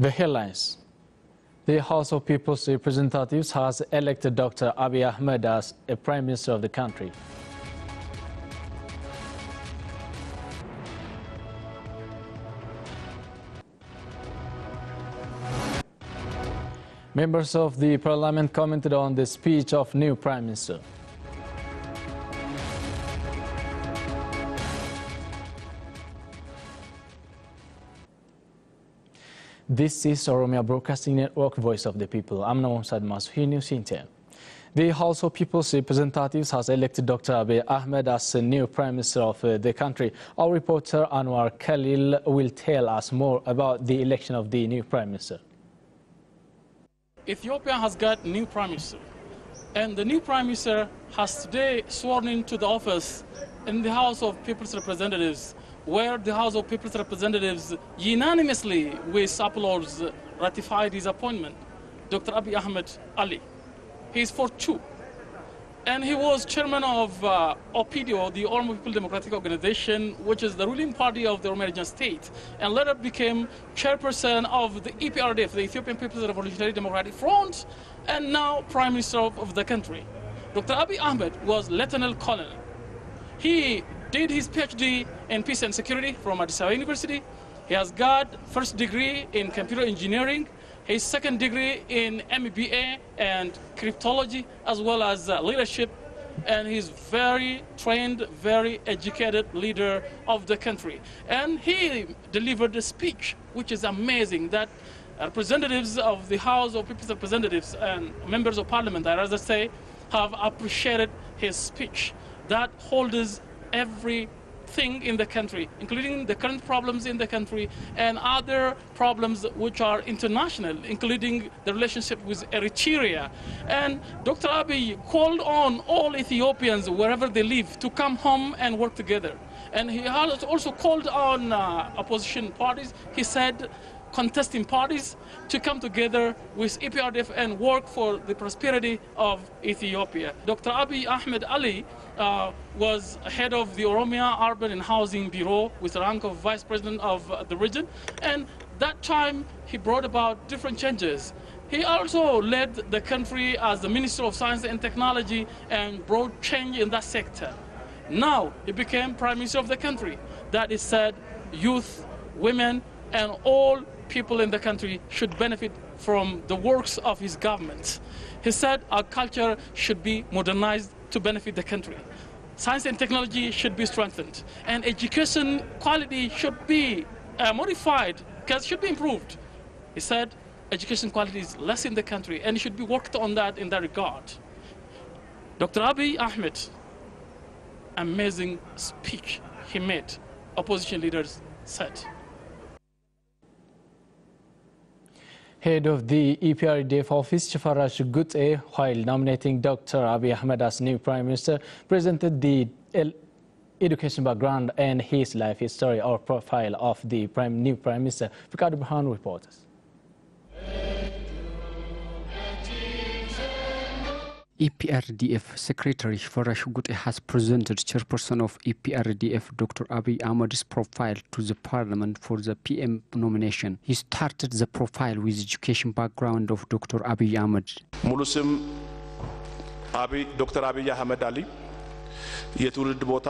The headlines. The House of People's Representatives has elected Dr. Abiy Ahmed as a Prime Minister of the country. Members of the Parliament commented on the speech of new Prime Minister. This is Oromia Broadcasting Network, Voice of the People. I'm Nawam Saad Masuhi, News in 10. The House of People's Representatives has elected Dr. Abiy Ahmed as the new Prime Minister of the country. Our reporter Anwar Khalil will tell us more about the election of the new Prime Minister. Ethiopia has got new Prime Minister, and the new Prime Minister has today sworn into the office in the House of People's Representatives, where the House of People's Representatives unanimously, with applause, ratified his appointment, Dr. Abiy Ahmed Ali. He is 42, and he was chairman of OPDO, the Oromo People Democratic Organization, which is the ruling party of the Oromo Region State, and later became chairperson of the EPRDF, the Ethiopian People's Revolutionary Democratic Front, and now Prime Minister of the country. Dr. Abiy Ahmed was Lieutenant Colonel. He did his PhD in Peace and Security from Addis Ababa University. He has got first degree in computer engineering, his second degree in MBA and cryptology, as well as leadership, and he's very trained, very educated leader of the country. And he delivered a speech which is amazing, that representatives of the House of People's Representatives and members of Parliament, I rather say, have appreciated his speech that holds everything in the country, including the current problems in the country and other problems which are international, including the relationship with Eritrea. And Dr. Abiy called on all Ethiopians, wherever they live, to come home and work together. And he has also called on opposition parties, he said, contesting parties, to come together with EPRDF and work for the prosperity of Ethiopia. Dr. Abiy Ahmed Ali was head of the Oromia Urban and Housing Bureau with the rank of Vice President of the region, and that time he brought about different changes. He also led the country as the Minister of Science and Technology and brought change in that sector. Now he became Prime Minister of the country. That is said, youth, women, and all people in the country should benefit from the works of his government. He said our culture should be modernized to benefit the country. Science and technology should be strengthened, and education quality should be modified, because it should be improved. He said education quality is less in the country, and it should be worked on that in that regard. Dr. Abiy Ahmed, amazing speech he made, opposition leaders said. Head of the EPRDF office, Shifaraj Gute, while nominating Dr. Abiy Ahmed as new Prime Minister, presented the education background and his life history or profile of the new Prime Minister. Ricardo Burhan reports. EPRDF Secretary Shifaraj Gute has presented Chairperson of EPRDF Dr. Abiy Ahmed's profile to the Parliament for the PM nomination. He started the profile with education background of Dr. Abiy Ahmed. ሙሉስም ዶክተር አቢይ አህመድ አሊ የትውልድ ቦታ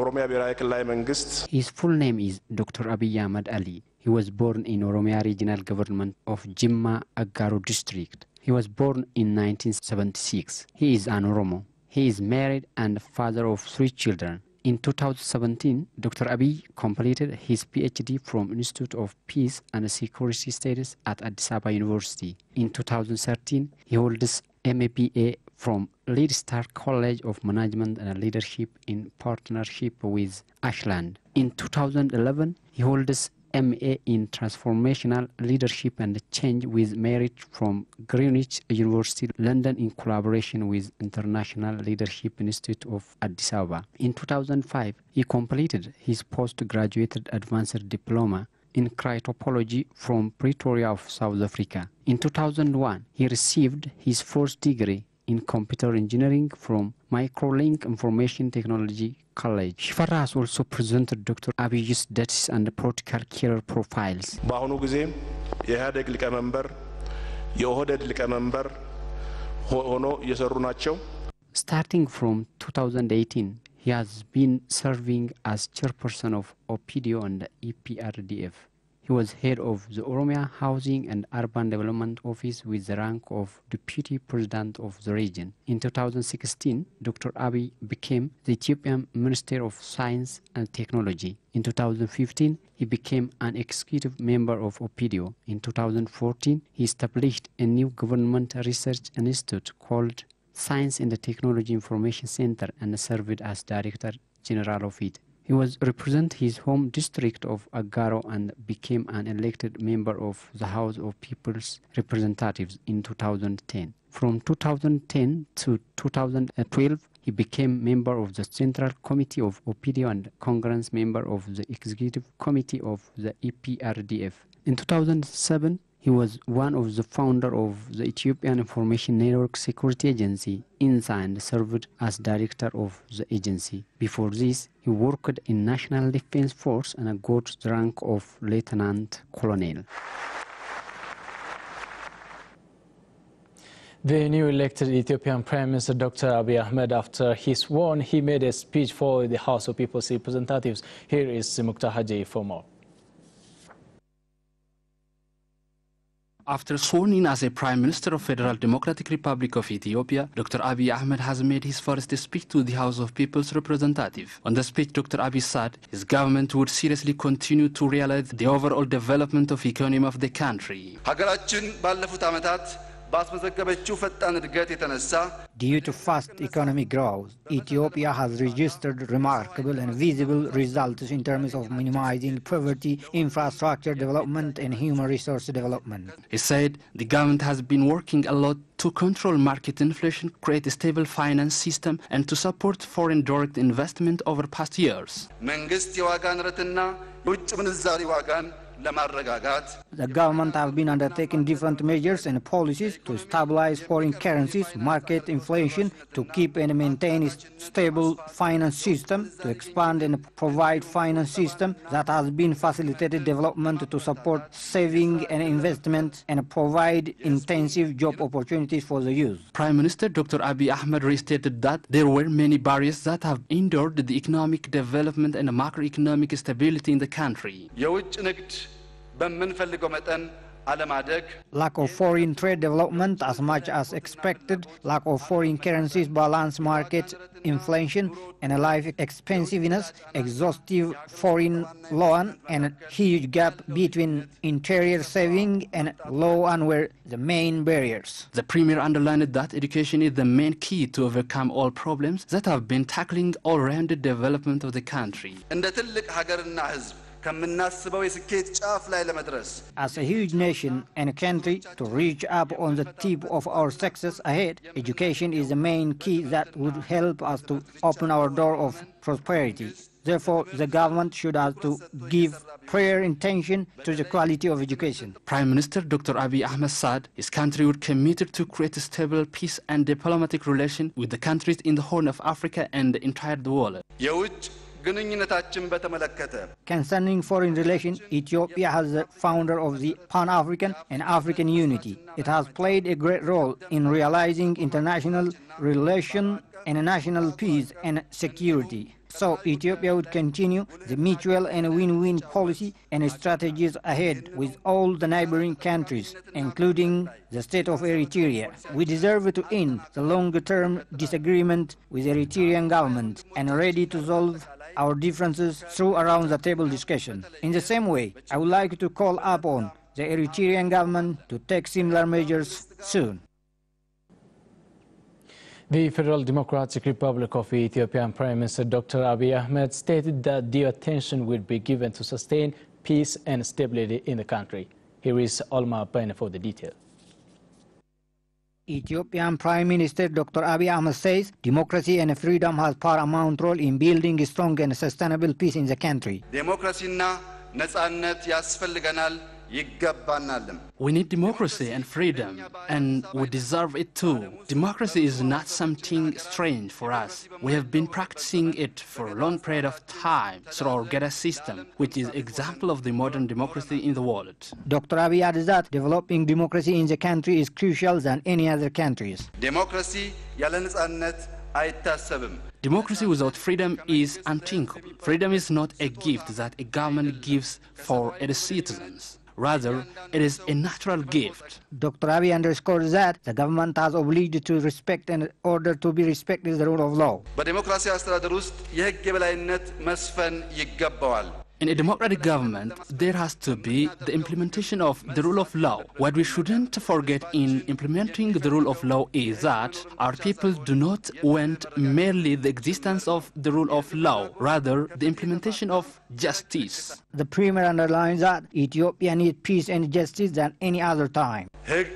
ኦሮሚያ ብሔራዊ ክልላዊ መንግስት. His full name is Dr. Abiy Ahmed Ali. He was born in Oromia Regional Government of Jimma Agaro District. He was born in 1976. He is an Oromo. He is married and father of 3 children. In 2017, Dr. Abiy completed his PhD from Institute of Peace and Security Studies at Addis Ababa University. In 2013, he holds MBA from Lead Star College of Management and Leadership in partnership with Ashland. In 2011, he holds MA in Transformational Leadership and Change with merit from Greenwich University, London, in collaboration with International Leadership Institute of Addis Ababa. In 2005, he completed his postgraduate advanced diploma in cryptology from Pretoria of South Africa. In 2001, he received his first degree in computer engineering from Microlink Information Technology College. Shifarra has also presented Dr. Abiy's deaths and political career profiles. በአሁኑ ጊዜ የኢህአዴግ ሊቀመንበር የኦህዴድ ሊቀመንበር ሆኖ እየሰሩ ናቸው። Starting from 2018, he has been serving as chairperson of OPDO and EPRDF. He was head of the Oromia Housing and Urban Development Office with the rank of Deputy President of the region. In 2016, Dr. Abiy became the Ethiopian Minister of Science and Technology. In 2015, he became an executive member of OPDO. In 2014, he established a new government research institute called Science and Technology Information Center and served as Director General of it. He was represent his home district of Agaro and became an elected member of the House of People's Representatives in 2010. From 2010 to 2012, he became member of the Central Committee of OPDO and Congress member of the Executive Committee of the EPRDF. In 2007, he was one of the founders of the Ethiopian Information Network Security Agency, INSA, and served as director of the agency. Before this, he worked in National Defense Force and got the rank of Lieutenant Colonel. The new elected Ethiopian Prime Minister Dr. Abiy Ahmed, after he sworn, he made a speech for the House of People's Representatives. Here is Mukhtar Haji for more. After sworn in as a Prime Minister of Federal Democratic Republic of Ethiopia, Dr. Abiy Ahmed has made his first speech to the House of People's Representatives. On the speech, Dr. Abiy said his government would seriously continue to realize the overall development of economy of the country. Due to fast economic growth, Ethiopia has registered remarkable and visible results in terms of minimizing poverty, infrastructure development, and human resource development. He said the government has been working a lot to control market inflation, create a stable finance system, and to support foreign direct investment over past years. The government has been undertaking different measures and policies to stabilize foreign currencies, market inflation, to keep and maintain a stable finance system, to expand and provide finance system that has been facilitated development to support saving and investment and provide intensive job opportunities for the youth. Prime Minister Dr. Abiy Ahmed restated that there were many barriers that have hindered the economic development and macroeconomic stability in the country. Lack of foreign trade development as much as expected, lack of foreign currencies, balance market, inflation, and life expensiveness, exhaustive foreign loan, and huge gap between interior saving and loan were the main barriers. The Premier underlined that education is the main key to overcome all problems that have been tackling all-rounded development of the country. As a huge nation and country, to reach up on the tip of our success ahead, education is the main key that would help us to open our door of prosperity. Therefore, the government should have to give prior attention to the quality of education. Prime Minister Dr. Abiy Ahmed said his country would committed to create a stable peace and diplomatic relation with the countries in the Horn of Africa and the entire world. Concerning foreign relations, Ethiopia has the founder of the Pan-African and African unity. It has played a great role in realizing international relations and national peace and security. So Ethiopia would continue the mutual and win-win policy and strategies ahead with all the neighboring countries, including the state of Eritrea. We deserve to end the longer-term disagreement with the Eritrean government and are ready to solve our differences through around-the-table discussion. In the same way, I would like to call upon the Eritrean government to take similar measures soon. The Federal Democratic Republic of Ethiopia Prime Minister Dr. Abiy Ahmed stated that due attention will be given to sustain peace and stability in the country. Here is Olma Baina for the detail. Ethiopian Prime Minister Dr. Abiy Ahmed says democracy and freedom has paramount role in building a strong and sustainable peace in the country. Democracy na ነጻነት ያስፈልገናል ይገባናልም። We need democracy and freedom, and we deserve it too. Democracy is not something strange for us. We have been practicing it for a long period of time through our GEDA system, which is example of the modern democracy in the world. Dr. Abiy added that developing democracy in the country is crucial than any other countries. ዴሞክራሲ ያለ ነጻነት አይታሰብም። Democracy without freedom is unthinkable. Freedom is not a gift that a government gives for its citizens. Rather, it is a natural gift. Dr. Abiy underscored that the government has obliged to respect in order to be respected the rule of law. በዴሞክራሲ አስተዳደር ውስጥ የሕግ የበላይነት መስፈን ይገባዋል። In a democratic government, there has to be the implementation of the rule of law. What we shouldn't forget in implementing the rule of law is that our people do not want merely the existence of the rule of law, rather the implementation of justice. The Premier underlines that Ethiopia needs peace and justice than any other time. ሕግ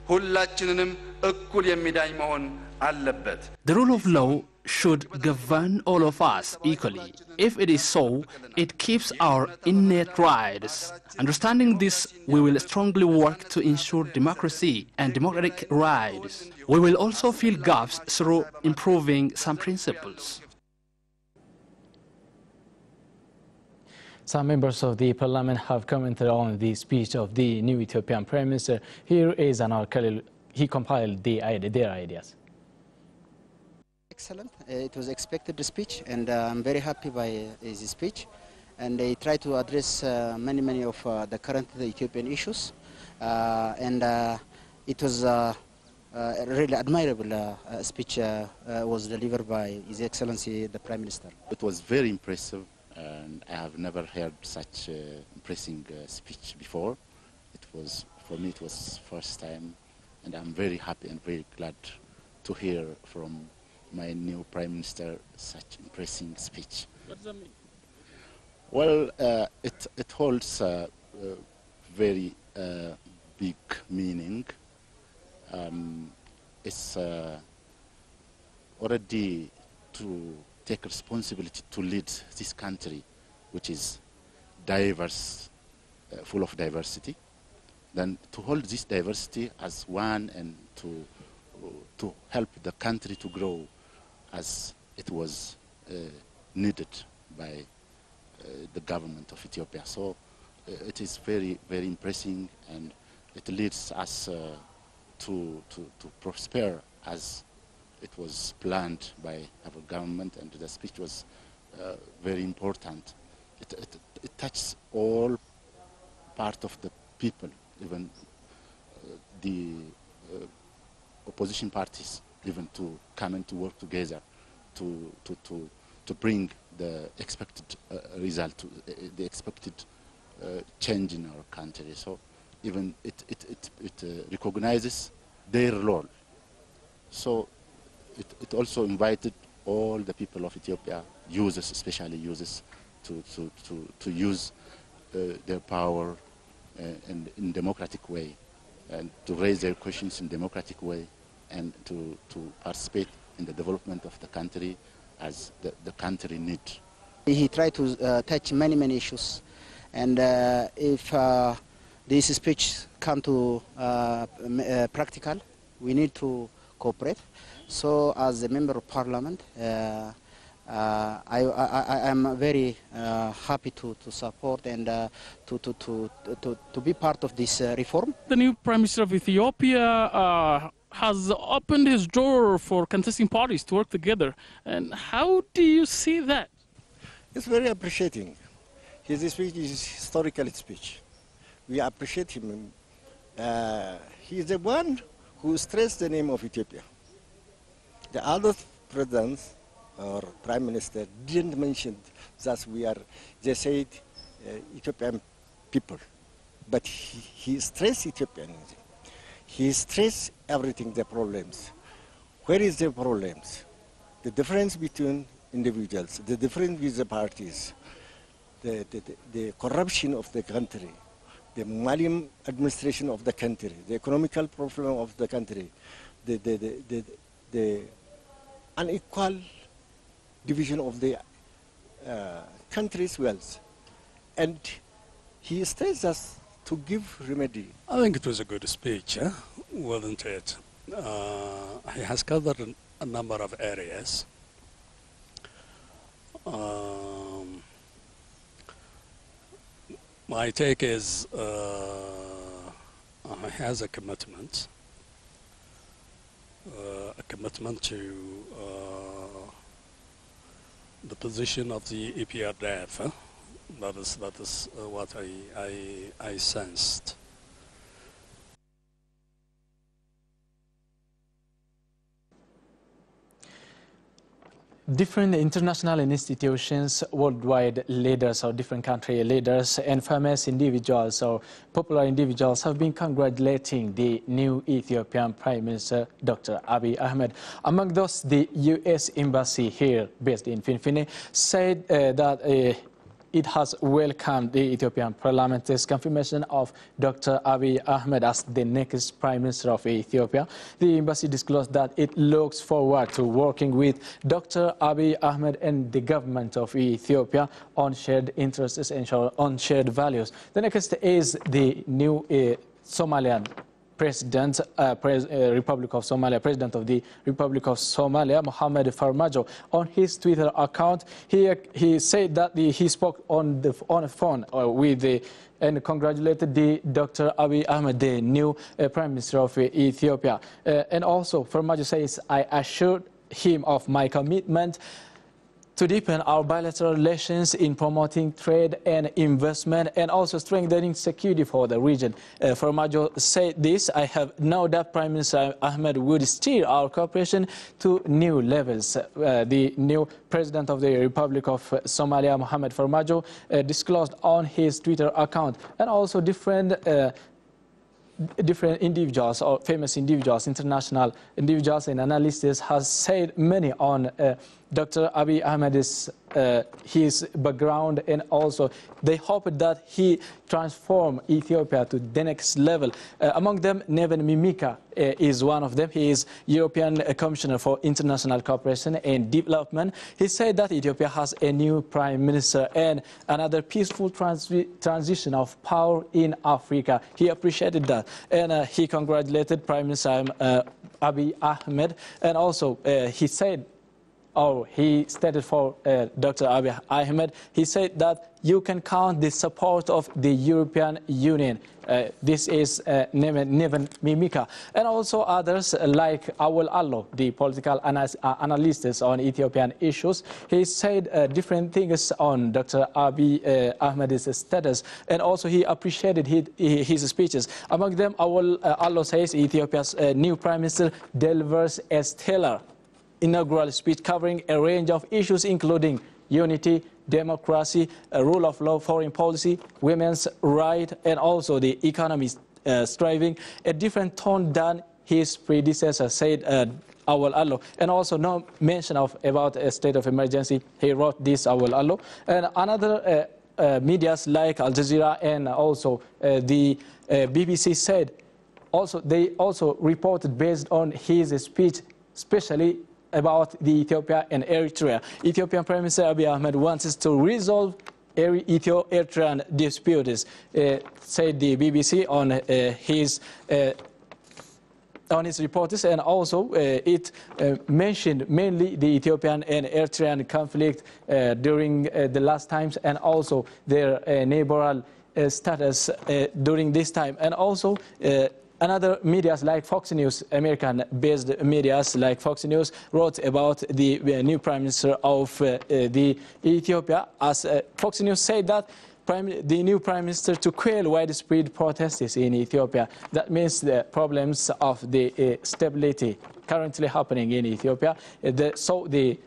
ሁላችንንም እኩል የሚዳኝ መሆን አለበት። The rule of law should govern all of us equally. If it is so, it keeps our innate rights. Understanding this, we will strongly work to ensure democracy and democratic rights. We will also fill gaps through improving some principles. Some members of the parliament have commented on the speech of the new Ethiopian Prime Minister. Here is Anwar Khalil. He compiled their ideas. Excellent. It was expected speech, and I'm very happy by his speech. And he tried to address many of the current Ethiopian issues, and it was a really admirable speech was delivered by His Excellency the Prime Minister. It was very impressive, and I have never heard such impressive speech before. For me, it was first time, and I'm very happy and very glad to hear from my new Prime Minister such impressive speech. What does that mean? Well, it holds a very big meaning. It's already to take responsibility to lead this country, which is diverse, full of diversity. Then to hold this diversity as one and to help the country to grow as it was needed by the government of Ethiopia. So it is very, very impressive, and it leads us to prosper as it was planned by our government, and the speech was very important. It touches all part of the people, even the opposition parties, even to come and to work together to bring the expected result, the expected change in our country. So even it recognizes their role. So it also invited all the people of Ethiopia, users, especially users, to use their power in democratic way, and to raise their questions in democratic way, and to participate in the development of the country as the country needs. He tried to touch many issues, and if this speech come to practical, we need to cooperate. So as a member of parliament, I am very happy to support and to be part of this reform. The new Prime Minister of Ethiopia has opened his door for contesting parties to work together. And how do you see that? It's very appreciating. His speech is historical speech. We appreciate him. He is the one who stressed the name of Ethiopia. The other presidents or prime minister didn't mention that they said Ethiopian people. But he stressed Ethiopianism. He stressed everything, the problems. Where is the problems? The difference between individuals, the difference with the parties, the corruption of the country, the maladministration of the country, the economical problem of the country, the unequal division of the country's wealth. And he stressed us to give remedy? I think it was a good speech, wasn't it? He has covered a number of areas. My take is he has a commitment to the position of the EPRDF. That is what I sensed. Different international institutions, worldwide leaders or different country leaders and famous individuals or popular individuals have been congratulating the new Ethiopian Prime Minister, Dr. Abiy Ahmed. Among those, the U.S. Embassy here based in Finfinne said that it has welcomed the Ethiopian Parliament's confirmation of Dr. Abiy Ahmed as the next Prime Minister of Ethiopia. The embassy disclosed that it looks forward to working with Dr. Abiy Ahmed and the government of Ethiopia on shared interests and on shared values. The next is the new Somalian President, Republic of Somalia, President of the Republic of Somalia, Mohamed Farmajo. On his Twitter account, he said that he spoke on the phone with and congratulated Dr. Abiy Ahmed, the new Prime Minister of Ethiopia. And also, Farmajo says, I assured him of my commitment to deepen our bilateral relations in promoting trade and investment and also strengthening security for the region. Farmajo said this, I have no doubt Prime Minister Ahmed would steer our cooperation to new levels. The new President of the Republic of Somalia, Mohamed Farmajo, disclosed on his Twitter account, and also different individuals or famous individuals, international individuals and analysts has said many on Dr. Abiy Ahmed's his background, and also they hope that he transform Ethiopia to the next level. Among them, Neven Mimika is one of them. He is European Commissioner for International Cooperation and Development. He said that Ethiopia has a new Prime Minister and another peaceful transition of power in Africa. He appreciated that, and he congratulated Prime Minister Abiy Ahmed, and also he said, he stated for Dr. Abiy Ahmed, he said that you can count the support of the European Union. This is Neven Mimika. And also others like Awal Allo, the political analyst on Ethiopian issues. He said different things on Dr. Abiy Ahmed's status, and also he appreciated his speeches. Among them, Awal Allo says Ethiopia's new Prime Minister delivers a stellar inaugural speech covering a range of issues including unity, democracy, rule of law, foreign policy, women's rights, and also the economy striving a different tone than his predecessor, said Awal Allo. And also no mention about a state of emergency. He wrote this, Awal Allo. And another medias like Al Jazeera and also the BBC said they also reported based on his speech, especially about the Ethiopia and Eritrea. Ethiopian Prime Minister Abiy Ahmed wants us to resolve Eritrean disputes, said the BBC on his reports, and also it mentioned mainly the Ethiopian and Eritrean conflict during the last times, and also their neighboral status during this time, and also another medias like Fox News, American-based medias like Fox News, wrote about the new Prime Minister of the Ethiopia. As Fox News said that the new Prime Minister to quell widespread protests in Ethiopia. That means the problems of the stability currently happening in Ethiopia. So the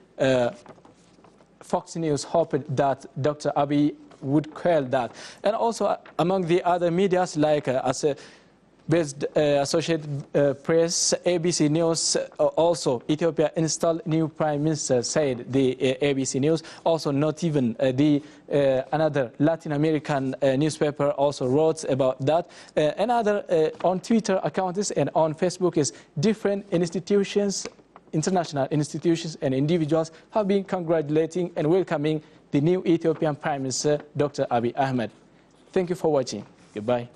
Fox News hoped that Dr. Abiy would quell that. And also among the other medias like Associated Press, ABC News, also Ethiopia installed new Prime Minister, said the ABC News. Also not even another Latin American newspaper also wrote about that. Another on Twitter accounts and on Facebook is different institutions, international institutions and individuals have been congratulating and welcoming the new Ethiopian Prime Minister, Dr. Abiy Ahmed. Thank you for watching. Goodbye.